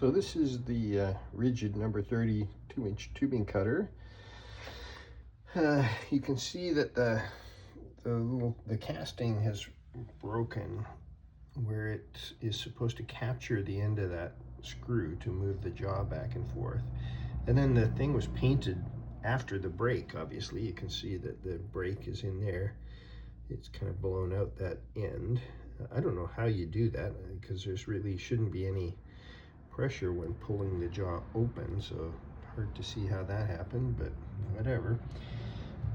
So this is the Ridgid number 30 2-inch tubing cutter. You can see that the casting has broken where it is supposed to capture the end of that screw to move the jaw back and forth. And then the thing was painted after the break. Obviously you can see that the break is in there. It's kind of blown out that end. I don't know how you do that because there's really shouldn't be any pressure when pulling the jaw open, so hard to see how that happened, but whatever.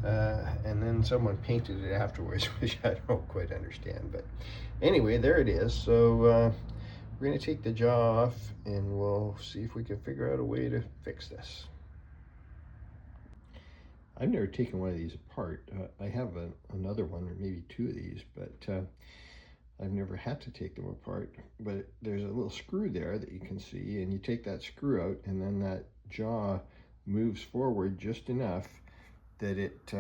And then someone painted it afterwards, which I don't quite understand, but anyway, there it is. So we're going to take the jaw off and we'll see if we can figure out a way to fix this. I've never taken one of these apart. I have another one, or maybe two of these, but I've never had to take them apart. But there's a little screw there that you can see, and you take that screw out, and then that jaw moves forward just enough that it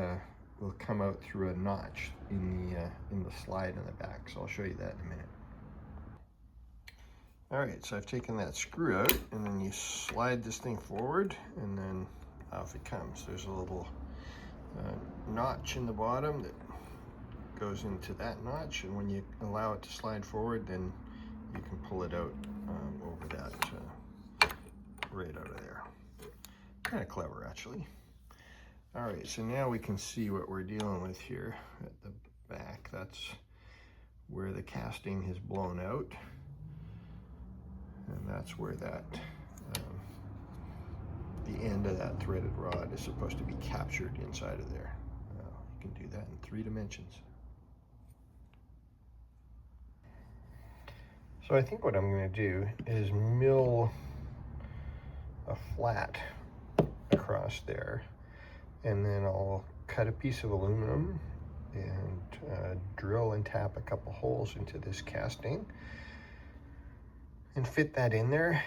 will come out through a notch in the slide in the back. So I'll show you that in a minute. All right, so I've taken that screw out, and then you slide this thing forward, and then off it comes. There's a little notch in the bottom that goes into that notch, and when you allow it to slide forward, then you can pull it out over that right out of there. Kind of clever, actually. All right, so now we can see what we're dealing with here at the back. That's where the casting has blown out, and that's where that the end of that threaded rod is supposed to be captured inside of there. You can do that in 3 dimensions. So I think what I'm going to do is mill a flat across there, and then I'll cut a piece of aluminum and drill and tap a couple holes into this casting and fit that in there,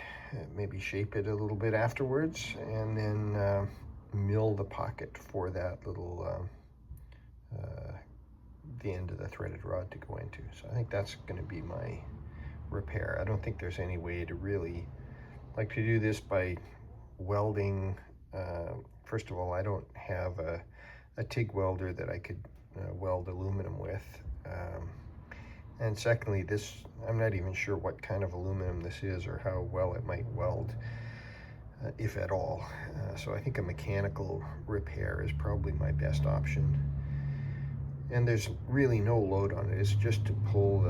maybe shape it a little bit afterwards, and then mill the pocket for that little the end of the threaded rod to go into. So I think that's going to be my repair. I don't think there's any way to really like to do this by welding. First of all, I don't have a TIG welder that I could weld aluminum with. And secondly, I'm not even sure what kind of aluminum this is or how well it might weld, if at all. So I think a mechanical repair is probably my best option. And there's really no load on it. It's just to pull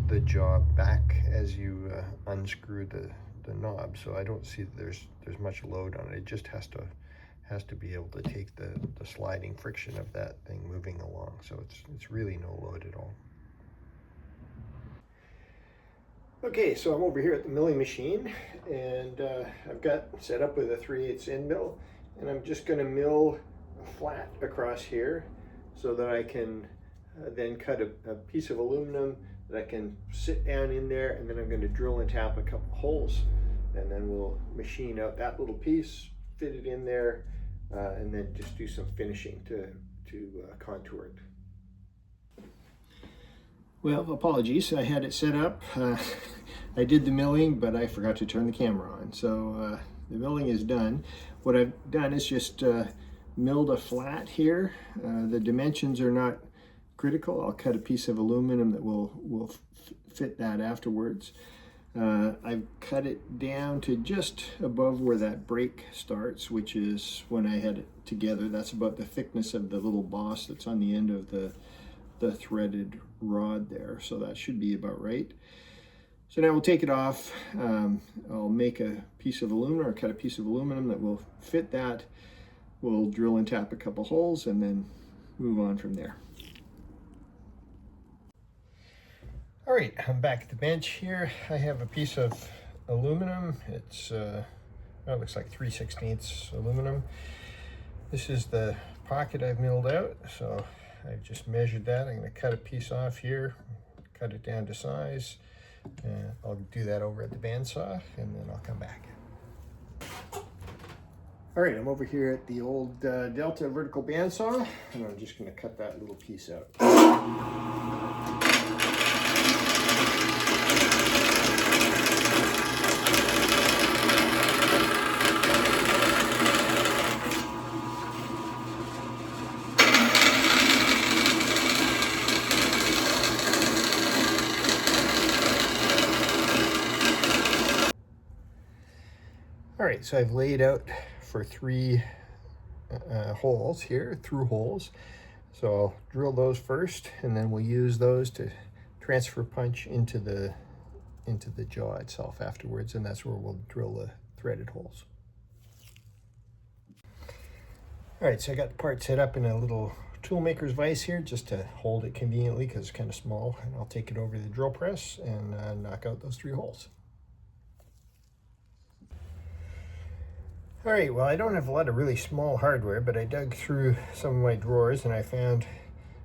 the jaw back as you unscrew the knob. So I don't see that there's much load on it. It just has to be able to take the sliding friction of that thing moving along. So it's really no load at all. Okay, so I'm over here at the milling machine, and I've got set up with a 3/8 end mill, and I'm just going to mill a flat across here so that I can then cut a piece of aluminum that I can sit down in there, and then I'm going to drill and tap a couple holes, and then we'll machine out that little piece, fit it in there, and then just do some finishing to contour it. Well, apologies, I had it set up. I did the milling, but I forgot to turn the camera on. So the milling is done. What I've done is just milled a flat here. The dimensions are not critical. I'll cut a piece of aluminum that will fit that afterwards. I've cut it down to just above where that break starts, which is when I had it together. That's about the thickness of the little boss that's on the end of the threaded rod there. So that should be about right. So now we'll take it off. I'll make a piece of aluminum, or cut a piece of aluminum that will fit that. We'll drill and tap a couple holes and then move on from there. All right, I'm back at the bench here. I have a piece of aluminum. It's well, it looks like 3/16 aluminum. This is the pocket I've milled out. So I've just measured that. I'm going to cut a piece off here, cut it down to size. I'll do that over at the bandsaw, and then I'll come back. All right, I'm over here at the old Delta vertical bandsaw, and I'm just going to cut that little piece out. All right, so I've laid out for 3 holes here, through holes. So I'll drill those first, and then we'll use those to transfer punch into the jaw itself afterwards, and that's where we'll drill the threaded holes. All right, so I got the part set up in a little toolmaker's vise here just to hold it conveniently because it's kind of small, and I'll take it over to the drill press and knock out those 3 holes. All right, well, I don't have a lot of really small hardware, but I dug through some of my drawers and I found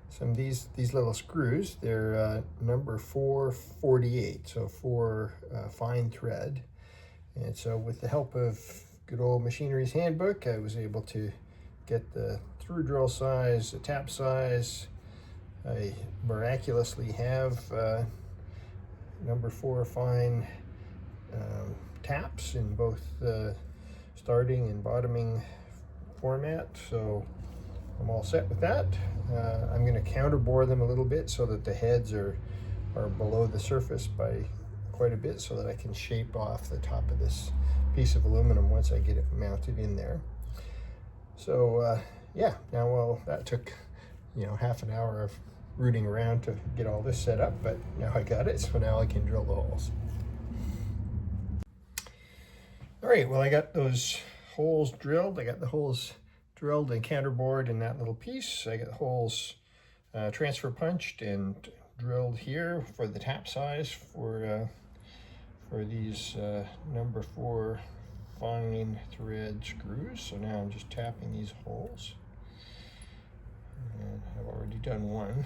some of these little screws. They're number 448, so 4 fine thread. And so with the help of good old Machinery's Handbook, I was able to get the through drill size, the tap size. I miraculously have number 4 fine taps in both starting and bottoming format, so I'm all set with that. I'm going to counterbore them a little bit so that the heads are below the surface by quite a bit, so that I can shape off the top of this piece of aluminum once I get it mounted in there. So yeah, now, well, that took, you know, half an hour of rooting around to get all this set up, but now I got it, so now I can drill the holes. All right, well, I got those holes drilled. I got the holes drilled and counterbored in that little piece. I got the holes transfer punched and drilled here for the tap size for these number 4 fine thread screws. So now I'm just tapping these holes. And I've already done one.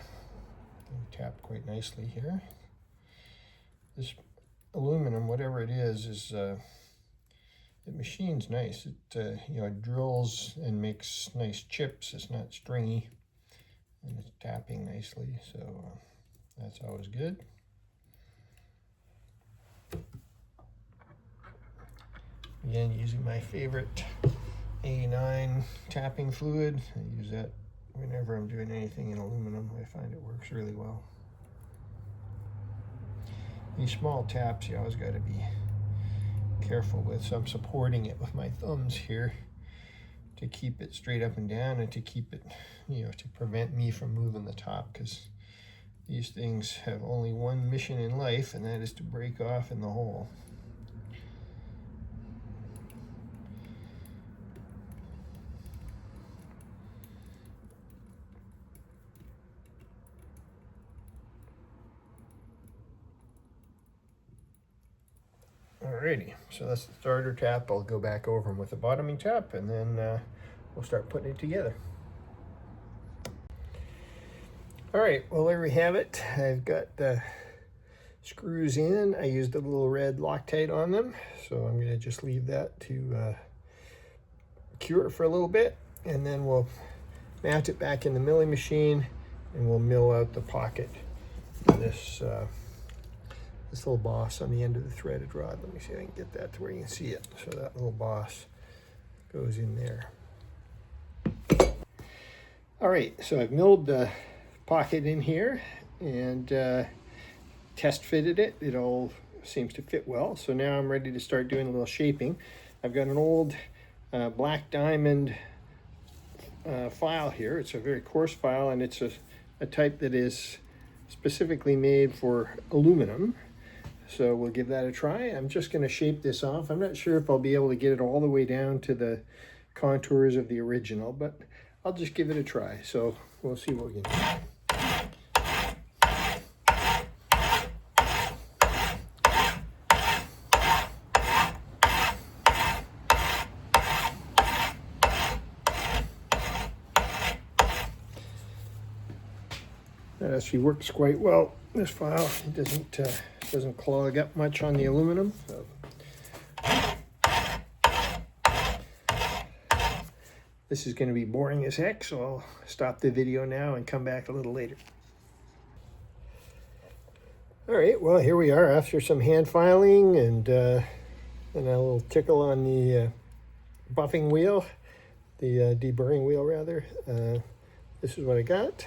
They tap quite nicely here. This aluminum, whatever it is it machines nice. It you know, it drills and makes nice chips. It's not stringy, and it's tapping nicely. So that's always good. Again, using my favorite A9 tapping fluid. I use that whenever I'm doing anything in aluminum. I find it works really well. These small taps, you always got to be careful with, so I'm supporting it with my thumbs here to keep it straight up and down, and to keep it, you know, to prevent me from moving the top, because these things have only one mission in life, and that is to break off in the hole. Alrighty, so that's the starter tap. I'll go back over them with the bottoming tap, and then we'll start putting it together. Alright, well, there we have it. I've got the screws in. I used a little red Loctite on them, so I'm going to just leave that to cure for a little bit, and then we'll mount it back in the milling machine, and we'll mill out the pocket for this this little boss on the end of the threaded rod. Let me see if I can get that to where you can see it. So that little boss goes in there. All right, so I've milled the pocket in here and test fitted it. It all seems to fit well. So now I'm ready to start doing a little shaping. I've got an old black diamond file here. It's a very coarse file, and it's a type that is specifically made for aluminum. So we'll give that a try. I'm just going to shape this off. I'm not sure if I'll be able to get it all the way down to the contours of the original, but I'll just give it a try. So we'll see what we can do. That actually works quite well. This file, it doesn't clog up much on the aluminum. So. This is going to be boring as heck, so I'll stop the video now and come back a little later. All right, well, here we are after some hand filing and a little tickle on the buffing wheel, the deburring wheel rather. This is what I got.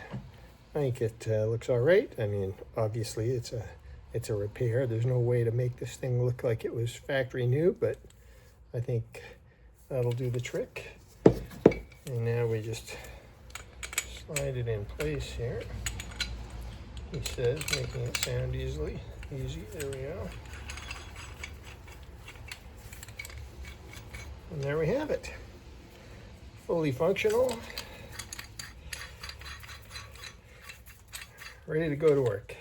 I think it looks all right. I mean, obviously it's a repair. There's no way to make this thing look like it was factory new, but I think that'll do the trick. And now we just slide it in place here. He says, making it sound easy. There we go. And there we have it. Fully functional. Ready to go to work.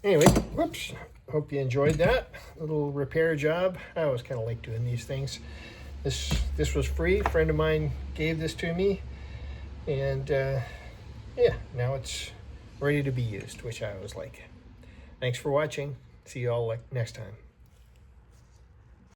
Anyway, whoops. Hope you enjoyed that little repair job. I always kind of like doing these things. This was free. A friend of mine gave this to me. And yeah, now it's ready to be used, which I always like. Thanks for watching. See you all next time.